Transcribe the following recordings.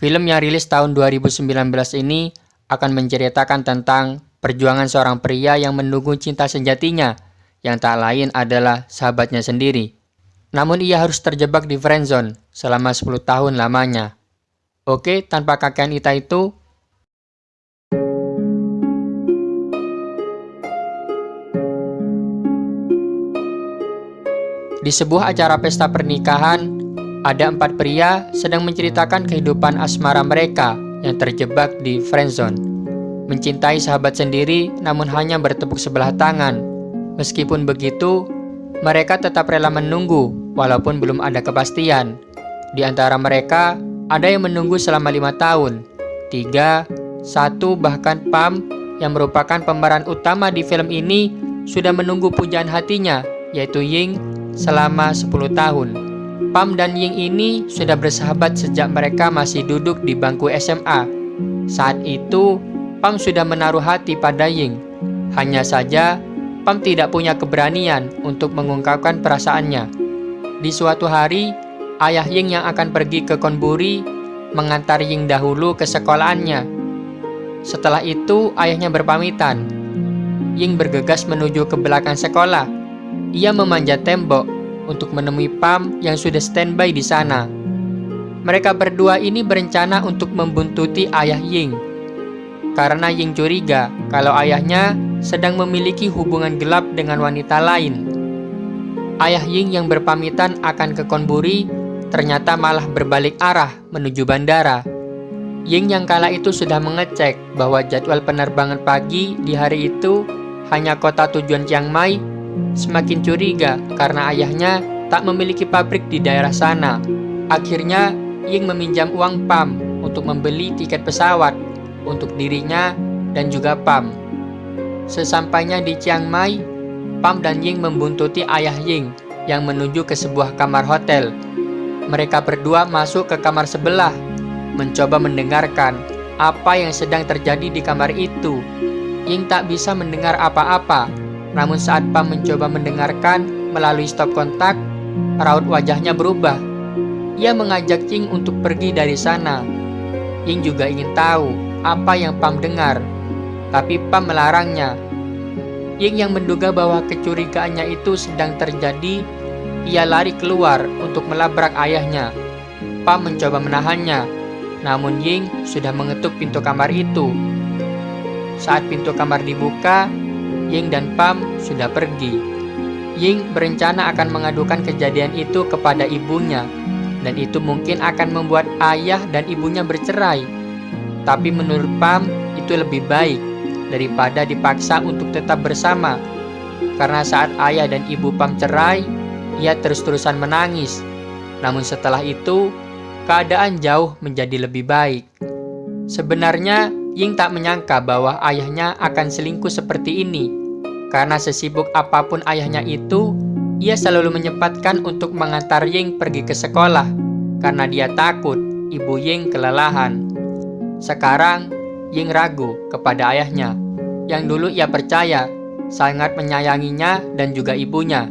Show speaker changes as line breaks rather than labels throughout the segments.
Film yang rilis tahun 2019 ini akan menceritakan tentang perjuangan seorang pria yang menunggu cinta sejatinya, yang tak lain adalah sahabatnya sendiri. Namun ia harus terjebak di friendzone selama 10 tahun lamanya. Oke, tanpa kakean itu, di sebuah acara pesta pernikahan, ada 4 pria sedang menceritakan kehidupan asmara mereka yang terjebak di friendzone. Mencintai sahabat sendiri namun hanya bertepuk sebelah tangan. Meskipun begitu, mereka tetap rela menunggu walaupun belum ada kepastian. Di antara mereka, ada yang menunggu selama 5 tahun, 3, 1 bahkan Pam yang merupakan pemeran utama di film ini sudah menunggu pujaan hatinya, yaitu Ying, selama 10 tahun. Pam dan Ying ini sudah bersahabat sejak mereka masih duduk di bangku SMA. Saat itu, Pam sudah menaruh hati pada Ying. Hanya saja, Pam tidak punya keberanian untuk mengungkapkan perasaannya. Di suatu hari, ayah Ying yang akan pergi ke Konburi mengantar Ying dahulu ke sekolahannya. Setelah itu, ayahnya berpamitan. Ying bergegas menuju ke belakang sekolah. Ia memanjat tembok untuk menemui Pam yang sudah standby di sana. Mereka berdua ini berencana untuk membuntuti ayah Ying. Karena Ying curiga kalau ayahnya sedang memiliki hubungan gelap dengan wanita lain. Ayah Ying yang berpamitan akan ke Konburi ternyata malah berbalik arah menuju bandara. Ying yang kala itu sudah mengecek bahwa jadwal penerbangan pagi di hari itu hanya kota tujuan Chiang Mai. Semakin curiga karena ayahnya tak memiliki pabrik di daerah sana. Akhirnya, Ying meminjam uang Pam untuk membeli tiket pesawat untuk dirinya dan juga Pam. Sesampainya di Chiang Mai, Pam dan Ying membuntuti ayah Ying yang menuju ke sebuah kamar hotel. Mereka berdua masuk ke kamar sebelah, mencoba mendengarkan apa yang sedang terjadi di kamar itu. Ying tak bisa mendengar apa-apa. Namun saat Pam mencoba mendengarkan melalui stop kontak, raut wajahnya berubah. Ia mengajak Ying untuk pergi dari sana. Ying juga ingin tahu apa yang Pam dengar, tapi Pam melarangnya. Ying yang menduga bahwa kecurigaannya itu sedang terjadi, ia lari keluar untuk melabrak ayahnya. Pam mencoba menahannya, namun Ying sudah mengetuk pintu kamar itu. Saat pintu kamar dibuka, Ying dan Pam sudah pergi. Ying berencana akan mengadukan kejadian itu kepada ibunya, dan itu mungkin akan membuat ayah dan ibunya bercerai. Tapi menurut Pam, itu lebih baik daripada dipaksa untuk tetap bersama. Karena saat ayah dan ibu Pam cerai, ia terus-terusan menangis. Namun setelah itu, keadaan jauh menjadi lebih baik. Sebenarnya, Ying tak menyangka bahwa ayahnya akan selingkuh seperti ini. Karena sesibuk apapun ayahnya itu, ia selalu menyempatkan untuk mengantar Ying pergi ke sekolah. Karena dia takut ibu Ying kelelahan. Sekarang, Ying ragu kepada ayahnya, yang dulu ia percaya sangat menyayanginya dan juga ibunya.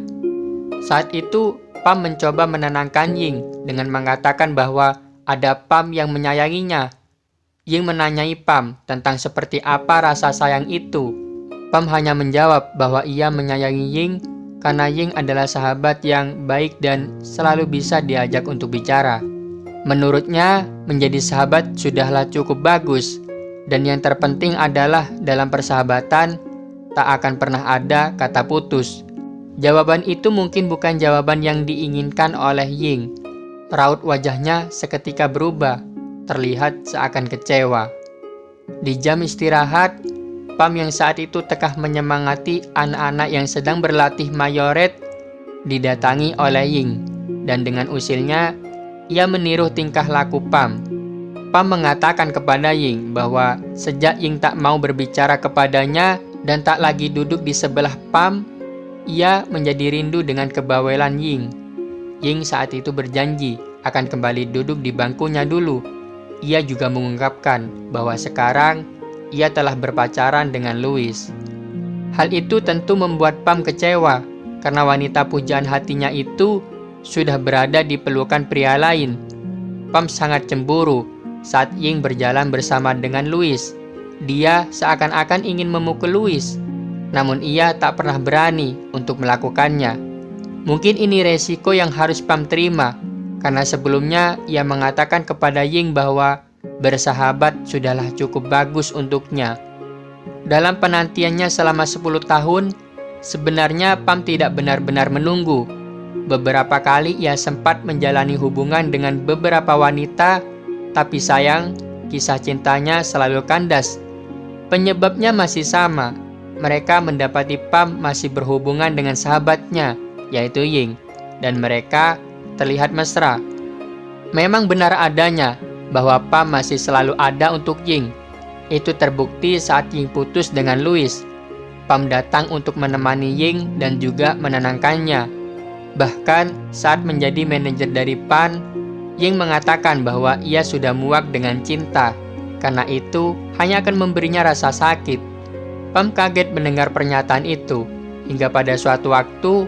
Saat itu, Pam mencoba menenangkan Ying dengan mengatakan bahwa ada Pam yang menyayanginya. Ying menanyai Pam tentang seperti apa rasa sayang itu. Pam hanya menjawab bahwa ia menyayangi Ying karena Ying adalah sahabat yang baik dan selalu bisa diajak untuk bicara. Menurutnya, menjadi sahabat sudahlah cukup bagus. Dan yang terpenting adalah dalam persahabatan, tak akan pernah ada kata putus. Jawaban itu mungkin bukan jawaban yang diinginkan oleh Ying. Raut wajahnya seketika berubah. Terlihat seakan kecewa. Di jam istirahat, Pam yang saat itu tengah menyemangati anak-anak yang sedang berlatih mayoret didatangi oleh Ying, dan dengan usilnya, ia meniru tingkah laku Pam. Pam mengatakan kepada Ying bahwa sejak Ying tak mau berbicara kepadanya dan tak lagi duduk di sebelah Pam, ia menjadi rindu dengan kebawelan Ying. Ying saat itu berjanji akan kembali duduk di bangkunya dulu. Ia juga mengungkapkan bahwa sekarang ia telah berpacaran dengan Louis. Hal itu tentu membuat Pam kecewa karena wanita pujaan hatinya itu sudah berada di pelukan pria lain. Pam sangat cemburu saat Ying berjalan bersama dengan Louis. Dia seakan-akan ingin memukul Louis, namun ia tak pernah berani untuk melakukannya. Mungkin ini resiko yang harus Pam terima, karena sebelumnya ia mengatakan kepada Ying bahwa bersahabat sudahlah cukup bagus untuknya. Dalam penantiannya selama 10 tahun, sebenarnya Pam tidak benar-benar menunggu. Beberapa kali ia sempat menjalani hubungan dengan beberapa wanita, tapi sayang, kisah cintanya selalu kandas. Penyebabnya masih sama. Mereka mendapati Pam masih berhubungan dengan sahabatnya, yaitu Ying, dan mereka terlihat mesra. Memang benar adanya bahwa Pam masih selalu ada untuk Ying. Itu terbukti saat Ying putus dengan Louis. Pam datang untuk menemani Ying dan juga menenangkannya. Bahkan saat menjadi manajer dari Pan, Ying mengatakan bahwa ia sudah muak dengan cinta, karena itu hanya akan memberinya rasa sakit. Pam kaget mendengar pernyataan itu, hingga pada suatu waktu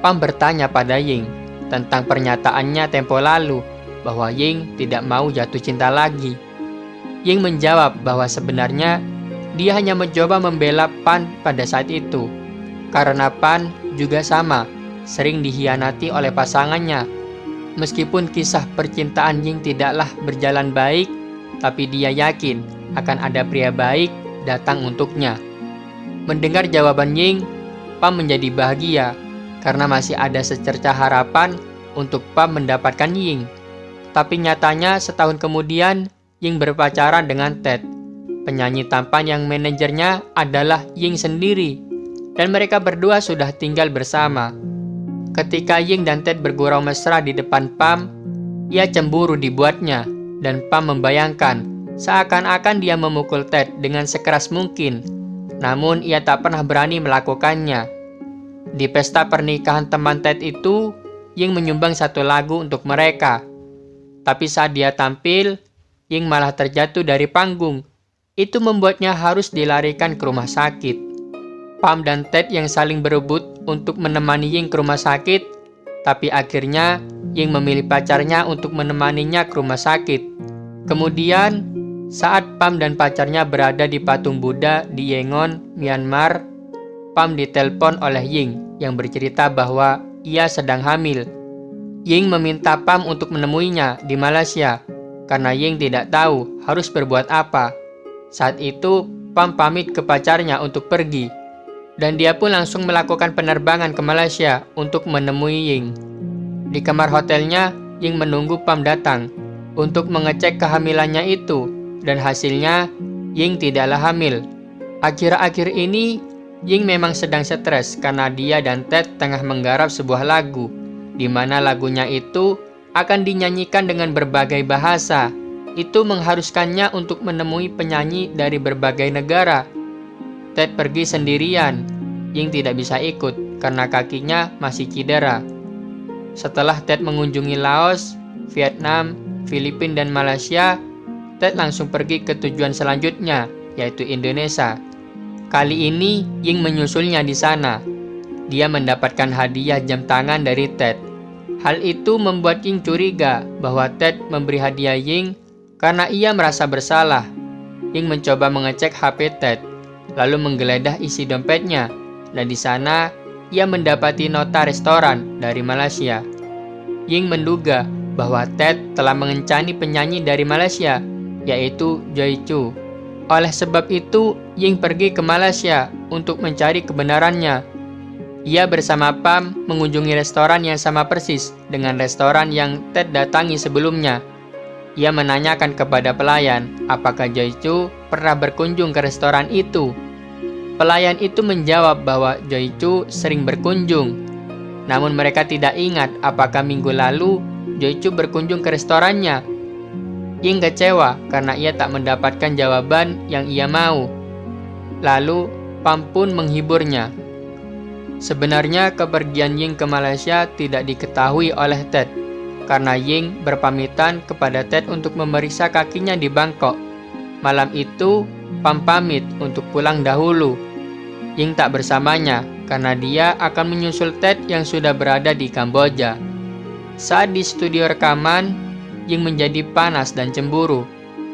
Pam bertanya pada Ying tentang pernyataannya tempo lalu bahwa Ying tidak mau jatuh cinta lagi. Ying menjawab bahwa sebenarnya dia hanya mencoba membela Pan pada saat itu, karena Pan juga sama, sering dikhianati oleh pasangannya. Meskipun kisah percintaan Ying tidaklah berjalan baik, tapi dia yakin akan ada pria baik datang untuknya. Mendengar jawaban Ying, Pam menjadi bahagia, karena masih ada secercah harapan untuk Pam mendapatkan Ying. Tapi nyatanya setahun kemudian, Ying berpacaran dengan Ted. Penyanyi tampan yang manajernya adalah Ying sendiri, dan mereka berdua sudah tinggal bersama. Ketika Ying dan Ted bergurau mesra di depan Pam, ia cemburu dibuatnya, dan Pam membayangkan seakan-akan dia memukul Ted dengan sekeras mungkin. Namun ia tak pernah berani melakukannya. Di pesta pernikahan teman Ted itu, Ying menyumbang satu lagu untuk mereka. Tapi saat dia tampil, Ying malah terjatuh dari panggung. Itu membuatnya harus dilarikan ke rumah sakit. Pam dan Ted yang saling berebut untuk menemani Ying ke rumah sakit, tapi akhirnya Ying memilih pacarnya untuk menemaninya ke rumah sakit. Kemudian, saat Pam dan pacarnya berada di patung Buddha di Yangon, Myanmar, Pam ditelepon oleh Ying yang bercerita bahwa ia sedang hamil. Ying meminta Pam untuk menemuinya di Malaysia, karena Ying tidak tahu harus berbuat apa. Saat itu, Pam pamit ke pacarnya untuk pergi, dan dia pun langsung melakukan penerbangan ke Malaysia untuk menemui Ying. Di kamar hotelnya, Ying menunggu Pam datang untuk mengecek kehamilannya itu, dan hasilnya Ying tidaklah hamil. Akhir-akhir ini, Ying memang sedang stres karena dia dan Ted tengah menggarap sebuah lagu, di mana lagunya itu akan dinyanyikan dengan berbagai bahasa. Itu mengharuskannya untuk menemui penyanyi dari berbagai negara. Ted pergi sendirian. Ying tidak bisa ikut karena kakinya masih cedera. Setelah Ted mengunjungi Laos, Vietnam, Filipina, dan Malaysia, Ted langsung pergi ke tujuan selanjutnya, yaitu Indonesia. Kali ini, Ying menyusulnya di sana. Dia mendapatkan hadiah jam tangan dari Ted. Hal itu membuat Ying curiga bahwa Ted memberi hadiah Ying karena ia merasa bersalah. Ying mencoba mengecek HP Ted, lalu menggeledah isi dompetnya, dan di sana ia mendapati nota restoran dari Malaysia. Ying menduga bahwa Ted telah mengencani penyanyi dari Malaysia, yaitu Joy Chu. Oleh sebab itu, Ying pergi ke Malaysia untuk mencari kebenarannya. Ia bersama Pam mengunjungi restoran yang sama persis dengan restoran yang Ted datangi sebelumnya. Ia menanyakan kepada pelayan apakah Joy Chu pernah berkunjung ke restoran itu. Pelayan itu menjawab bahwa Joy Chu sering berkunjung. Namun mereka tidak ingat apakah minggu lalu Joy Chu berkunjung ke restorannya. Ying kecewa karena ia tak mendapatkan jawaban yang ia mau. Lalu Pam pun menghiburnya. Sebenarnya kepergian Ying ke Malaysia tidak diketahui oleh Ted, karena Ying berpamitan kepada Ted untuk memeriksa kakinya di Bangkok. Malam itu, Pam pamit untuk pulang dahulu. Ying tak bersamanya karena dia akan menyusul Ted yang sudah berada di Kamboja. Saat di studio rekaman, Ying menjadi panas dan cemburu.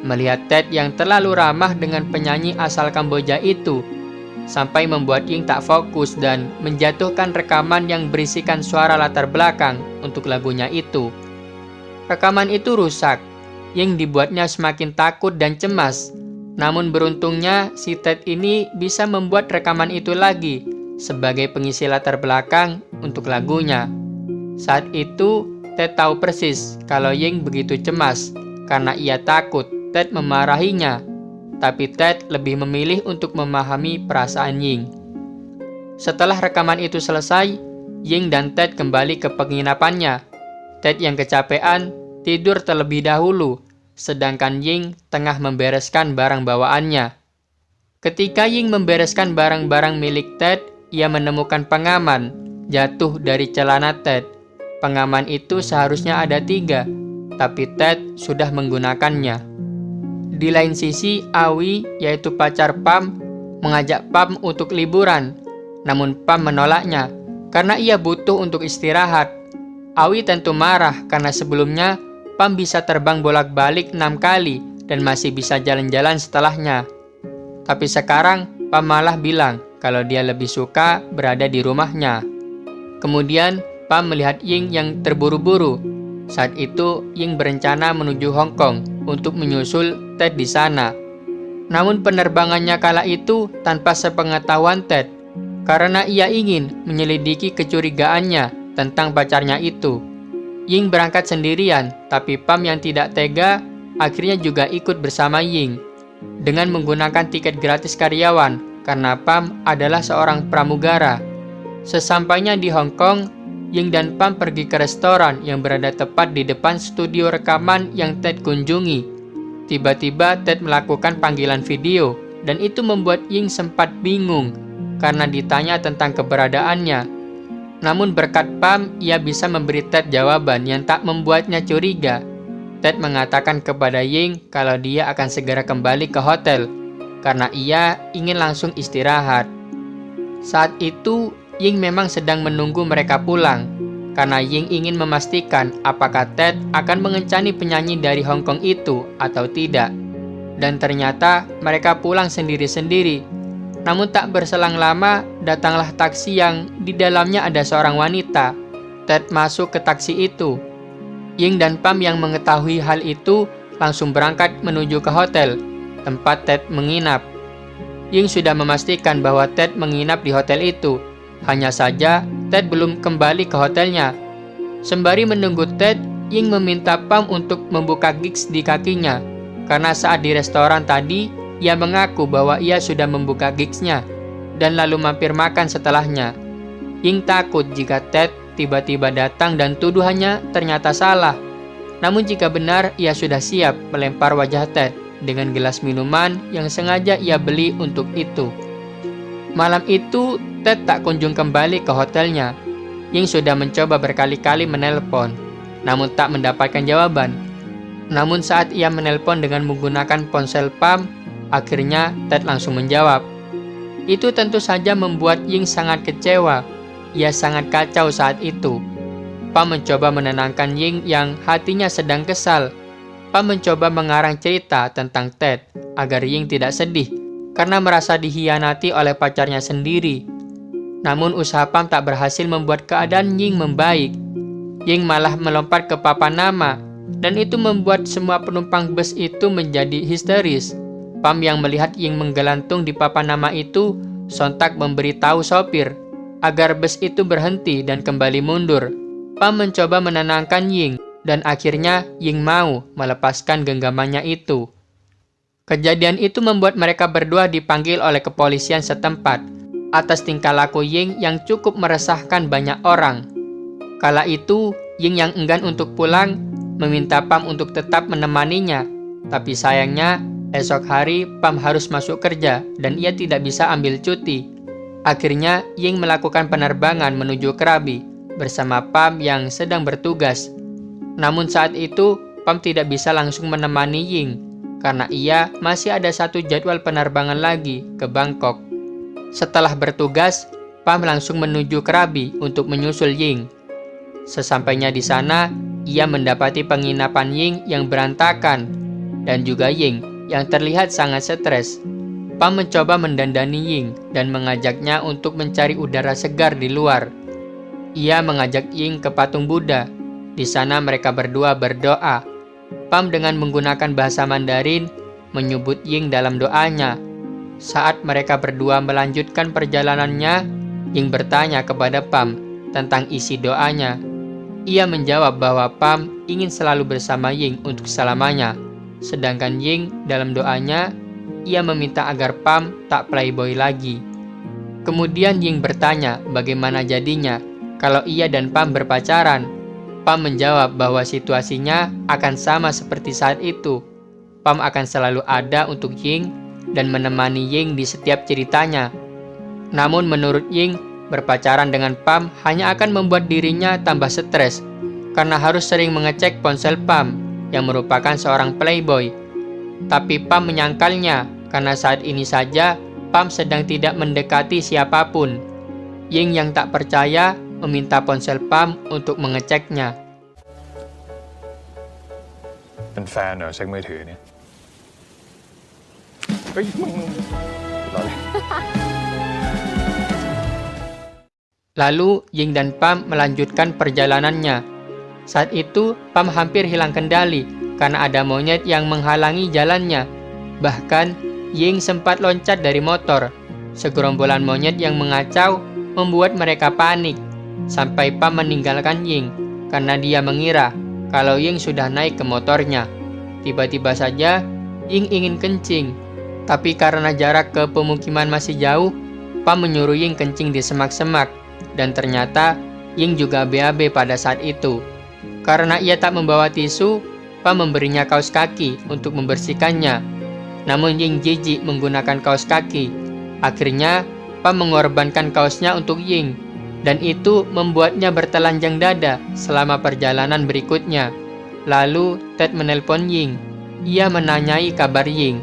melihat Ted yang terlalu ramah dengan penyanyi asal Kamboja itu, sampai membuat Ying tak fokus dan menjatuhkan rekaman yang berisikan suara latar belakang untuk lagunya itu. Rekaman itu rusak. Ying dibuatnya semakin takut dan cemas. Namun beruntungnya si Ted ini bisa membuat rekaman itu lagi sebagai pengisi latar belakang untuk lagunya. Saat itu Ted tahu persis kalau Ying begitu cemas karena ia takut Ted memarahinya. Tapi Ted lebih memilih untuk memahami perasaan Ying. Setelah rekaman itu selesai, Ying dan Ted kembali ke penginapannya. Ted yang kecapean tidur terlebih dahulu, sedangkan Ying tengah membereskan barang bawaannya. Ketika Ying membereskan barang-barang milik Ted, ia menemukan pengaman jatuh dari celana Ted. Pengaman itu seharusnya ada 3, tapi Ted sudah menggunakannya. Di lain sisi, Awi, yaitu pacar Pam, mengajak Pam untuk liburan. Namun Pam menolaknya karena ia butuh untuk istirahat. Awi tentu marah karena sebelumnya Pam bisa terbang bolak-balik 6 kali dan masih bisa jalan-jalan setelahnya. Tapi sekarang Pam malah bilang kalau dia lebih suka berada di rumahnya. Kemudian Pam melihat Ying yang terburu-buru. Saat itu Ying berencana menuju Hong Kong untuk menyusul Ted di sana. Namun penerbangannya kala itu tanpa sepengetahuan Ted, karena ia ingin menyelidiki kecurigaannya tentang pacarnya itu. Ying berangkat sendirian, tapi Pam yang tidak tega akhirnya juga ikut bersama Ying dengan menggunakan tiket gratis karyawan karena Pam adalah seorang pramugara. Sesampainya di Hong Kong, Ying dan Pam pergi ke restoran yang berada tepat di depan studio rekaman yang Ted kunjungi. Tiba-tiba Ted melakukan panggilan video dan itu membuat Ying sempat bingung karena ditanya tentang keberadaannya. Namun berkat Pam, ia bisa memberi Ted jawaban yang tak membuatnya curiga. Ted mengatakan kepada Ying kalau dia akan segera kembali ke hotel karena ia ingin langsung istirahat. Saat itu Ying memang sedang menunggu mereka pulang, karena Ying ingin memastikan apakah Ted akan mengencani penyanyi dari Hong Kong itu atau tidak. Dan ternyata mereka pulang sendiri-sendiri. Namun tak berselang lama, datanglah taksi yang di dalamnya ada seorang wanita. Ted masuk ke taksi itu. Ying dan Pam yang mengetahui hal itu langsung berangkat menuju ke hotel, tempat Ted menginap. Ying sudah memastikan bahwa Ted menginap di hotel itu. Hanya saja, Ted belum kembali ke hotelnya. Sembari menunggu Ted, Ying meminta Pam untuk membuka gigs di kakinya. Karena saat di restoran tadi, ia mengaku bahwa ia sudah membuka gigsnya dan lalu mampir makan setelahnya. Ying takut jika Ted tiba-tiba datang dan tuduhannya ternyata salah. Namun jika benar, ia sudah siap melempar wajah Ted dengan gelas minuman yang sengaja ia beli untuk itu. Malam itu, Ted tak kunjung kembali ke hotelnya. Ying sudah mencoba berkali-kali menelpon, namun tak mendapatkan jawaban. Namun saat ia menelpon dengan menggunakan ponsel Pam, akhirnya Ted langsung menjawab. Itu tentu saja membuat Ying sangat kecewa. Ia sangat kacau saat itu. Pam mencoba menenangkan Ying yang hatinya sedang kesal. Pam mencoba mengarang cerita tentang Ted agar Ying tidak sedih karena merasa dikhianati oleh pacarnya sendiri. Namun usaha Pam tak berhasil membuat keadaan Ying membaik. Ying malah melompat ke papan nama, dan itu membuat semua penumpang bus itu menjadi histeris. Pam yang melihat Ying menggelantung di papan nama itu, sontak memberitahu sopir agar bus itu berhenti dan kembali mundur. Pam mencoba menenangkan Ying, dan akhirnya Ying mau melepaskan genggamannya itu. Kejadian itu membuat mereka berdua dipanggil oleh kepolisian setempat atas tingkah laku Ying yang cukup meresahkan banyak orang. Kala itu, Ying yang enggan untuk pulang meminta Pam untuk tetap menemaninya. Tapi sayangnya, esok hari Pam harus masuk kerja dan ia tidak bisa ambil cuti. Akhirnya, Ying melakukan penerbangan menuju Krabi bersama Pam yang sedang bertugas. Namun saat itu, Pam tidak bisa langsung menemani Ying karena ia masih ada satu jadwal penerbangan lagi ke Bangkok. Setelah bertugas, Pam langsung menuju Krabi untuk menyusul Ying. Sesampainya di sana, ia mendapati penginapan Ying yang berantakan. dan juga Ying yang terlihat sangat stres. Pam mencoba mendandani Ying dan mengajaknya untuk mencari udara segar di luar. Ia mengajak Ying ke patung Buddha. Di sana mereka berdua berdoa. Pam dengan menggunakan bahasa Mandarin menyebut Ying dalam doanya. Saat mereka berdua melanjutkan perjalanannya, Ying bertanya kepada Pam tentang isi doanya. Ia menjawab bahwa Pam ingin selalu bersama Ying untuk selamanya. Sedangkan Ying dalam doanya, ia meminta agar Pam tak playboy lagi. Kemudian Ying bertanya bagaimana jadinya kalau ia dan Pam berpacaran. Pam menjawab bahwa situasinya akan sama seperti saat itu. Pam akan selalu ada untuk Ying dan menemani Ying di setiap ceritanya. Namun menurut Ying, berpacaran dengan Pam hanya akan membuat dirinya tambah stres karena harus sering mengecek ponsel Pam yang merupakan seorang playboy. Tapi Pam menyangkalnya karena saat ini saja Pam sedang tidak mendekati siapapun. Ying yang tak percaya meminta ponsel Pam untuk mengeceknya.
เป็นแฟนเหรอเช็คมือถือเนี่ยเฮ้ยมึงรอเลย
Lalu Ying dan Pam melanjutkan perjalanannya. Saat itu Pam hampir hilang kendali karena ada monyet yang menghalangi jalannya. Bahkan Ying sempat loncat dari motor. Segerombolan monyet yang mengacau membuat mereka panik. Sampai Pam meninggalkan Ying karena dia mengira kalau Ying sudah naik ke motornya. Tiba-tiba saja Ying ingin kencing, tapi karena jarak ke pemukiman masih jauh, Pam menyuruh Ying kencing di semak-semak. Dan ternyata Ying juga BAB pada saat itu. Karena ia tak membawa tisu, Pam memberinya kaos kaki untuk membersihkannya. Namun Ying jijik menggunakan kaos kaki. Akhirnya Pam mengorbankan kaosnya untuk Ying, dan itu membuatnya bertelanjang dada selama perjalanan berikutnya. Lalu Ted menelpon Ying. Ia menanyai kabar Ying.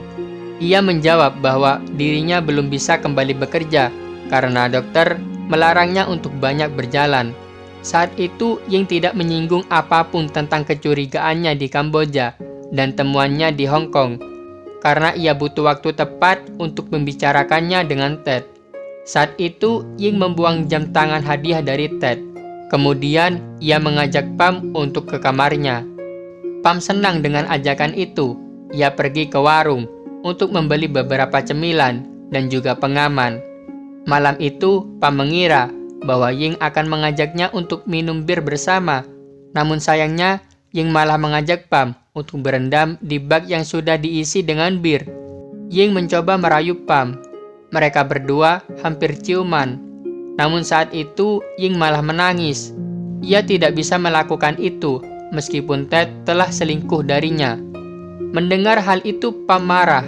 Ia menjawab bahwa dirinya belum bisa kembali bekerja karena dokter melarangnya untuk banyak berjalan. Saat itu Ying tidak menyinggung apapun tentang kecurigaannya di Kamboja dan temuannya di Hong Kong, karena ia butuh waktu tepat untuk membicarakannya dengan Ted. Saat itu Ying membuang jam tangan hadiah dari Ted. Kemudian ia mengajak Pam untuk ke kamarnya. Pam senang dengan ajakan itu. Ia pergi ke warung untuk membeli beberapa cemilan dan juga pengaman. Malam itu Pam mengira bahwa Ying akan mengajaknya untuk minum bir bersama. Namun sayangnya Ying malah mengajak Pam untuk berendam di bak yang sudah diisi dengan bir. Ying mencoba merayu Pam. Mereka berdua hampir ciuman. Namun saat itu Ying malah menangis. Ia tidak bisa melakukan itu meskipun Ted telah selingkuh darinya. Mendengar hal itu Pam marah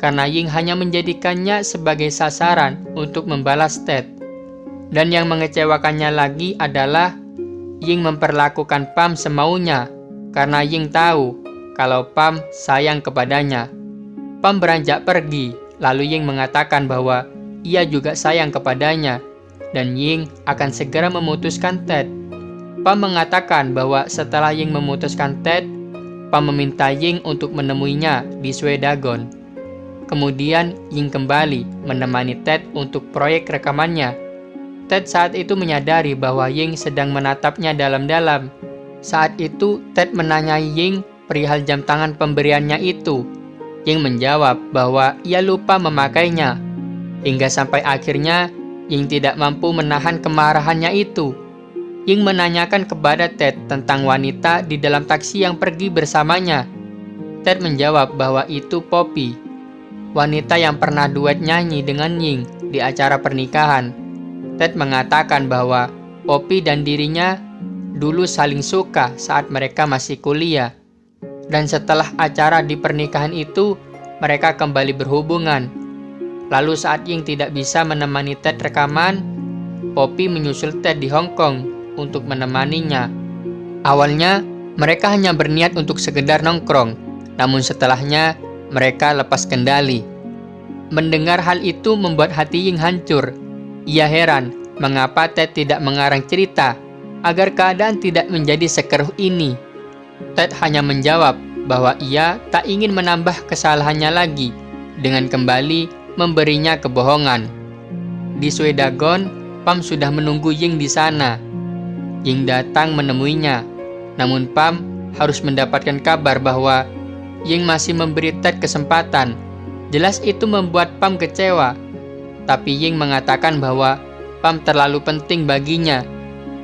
karena Ying hanya menjadikannya sebagai sasaran untuk membalas Ted. Dan yang mengecewakannya lagi adalah Ying memperlakukan Pam semaunya karena Ying tahu kalau Pam sayang kepadanya. Pam beranjak pergi, lalu Ying mengatakan bahwa ia juga sayang kepadanya dan Ying akan segera memutuskan Ted. Pam mengatakan bahwa setelah Ying memutuskan Ted, Pam meminta Ying untuk menemuinya di Swedagon. Kemudian Ying kembali menemani Ted untuk proyek rekamannya. Ted saat itu menyadari bahwa Ying sedang menatapnya dalam-dalam. Saat itu Ted menanyai Ying perihal jam tangan pemberiannya itu. Ying menjawab bahwa ia lupa memakainya. Hingga sampai akhirnya Ying tidak mampu menahan kemarahannya itu. Ying menanyakan kepada Ted tentang wanita di dalam taksi yang pergi bersamanya. Ted menjawab bahwa itu Poppy, wanita yang pernah duet nyanyi dengan Ying di acara pernikahan. Ted mengatakan bahwa Poppy dan dirinya dulu saling suka saat mereka masih kuliah. Dan setelah acara di pernikahan itu, mereka kembali berhubungan. Lalu saat Ying tidak bisa menemani Ted rekaman, Poppy menyusul Ted di Hong Kong untuk menemaninya. Awalnya, mereka hanya berniat untuk sekedar nongkrong, namun setelahnya, mereka lepas kendali. Mendengar hal itu membuat hati Ying hancur. Ia heran mengapa Ted tidak mengarang cerita agar keadaan tidak menjadi sekeruh ini. Ted hanya menjawab bahwa ia tak ingin menambah kesalahannya lagi dengan kembali memberinya kebohongan. Di Suedagon, Pam sudah menunggu Ying di sana. Ying datang menemuinya, namun Pam harus mendapatkan kabar bahwa Ying masih memberi Ted kesempatan. Jelas itu membuat Pam kecewa, tapi Ying mengatakan bahwa Pam terlalu penting baginya.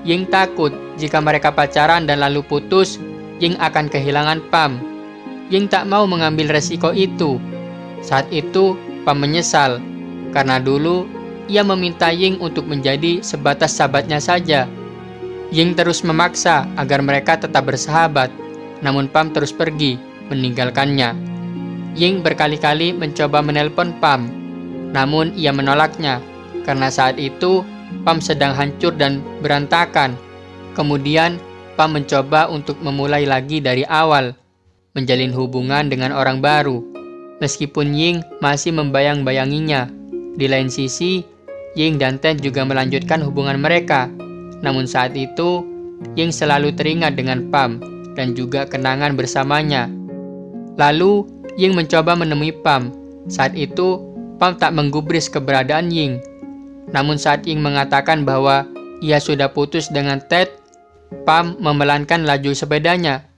Ying takut jika mereka pacaran dan lalu putus, Ying akan kehilangan Pam. Ying tak mau mengambil resiko itu. Saat itu, Pam menyesal, karena dulu ia meminta Ying untuk menjadi sebatas sahabatnya saja. Ying terus memaksa agar mereka tetap bersahabat, namun Pam terus pergi, meninggalkannya. Ying berkali-kali mencoba menelpon Pam, namun ia menolaknya, karena saat itu Pam sedang hancur dan berantakan. Kemudian, Pam mencoba untuk memulai lagi dari awal, menjalin hubungan dengan orang baru, meskipun Ying masih membayang-bayanginya. Di lain sisi, Ying dan Ted juga melanjutkan hubungan mereka. Namun saat itu, Ying selalu teringat dengan Pam dan juga kenangan bersamanya. Lalu, Ying mencoba menemui Pam. Saat itu, Pam tak menggubris keberadaan Ying. Namun saat Ying mengatakan bahwa ia sudah putus dengan Ted, Pam memelankan laju sepedanya.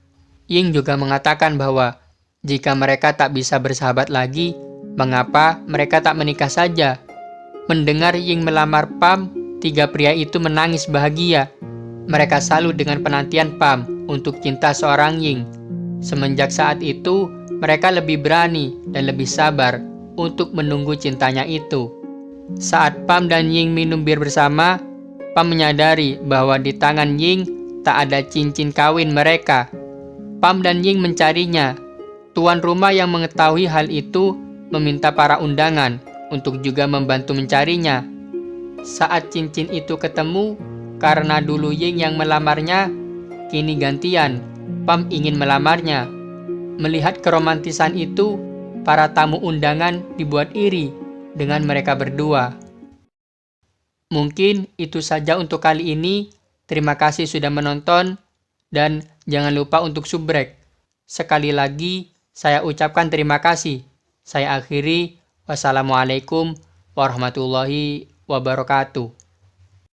Ying juga mengatakan bahwa jika mereka tak bisa bersahabat lagi, mengapa mereka tak menikah saja? Mendengar Ying melamar Pam, 3 pria itu menangis bahagia. Mereka salut dengan penantian Pam untuk cinta seorang Ying. Semenjak saat itu, mereka lebih berani dan lebih sabar untuk menunggu cintanya itu. Saat Pam dan Ying minum bir bersama, Pam menyadari bahwa di tangan Ying tak ada cincin kawin mereka. Pam dan Ying mencarinya. Tuan rumah yang mengetahui hal itu meminta para undangan untuk juga membantu mencarinya. Saat cincin itu ketemu, karena dulu Ying yang melamarnya, kini gantian, Pam ingin melamarnya. Melihat keromantisan itu, para tamu undangan dibuat iri dengan mereka berdua. Mungkin itu saja untuk kali ini. Terima kasih sudah menonton, dan jangan lupa untuk subrek. Sekali lagi, saya ucapkan terima kasih. Saya akhiri. Wassalamualaikum warahmatullahi wabarakatuh.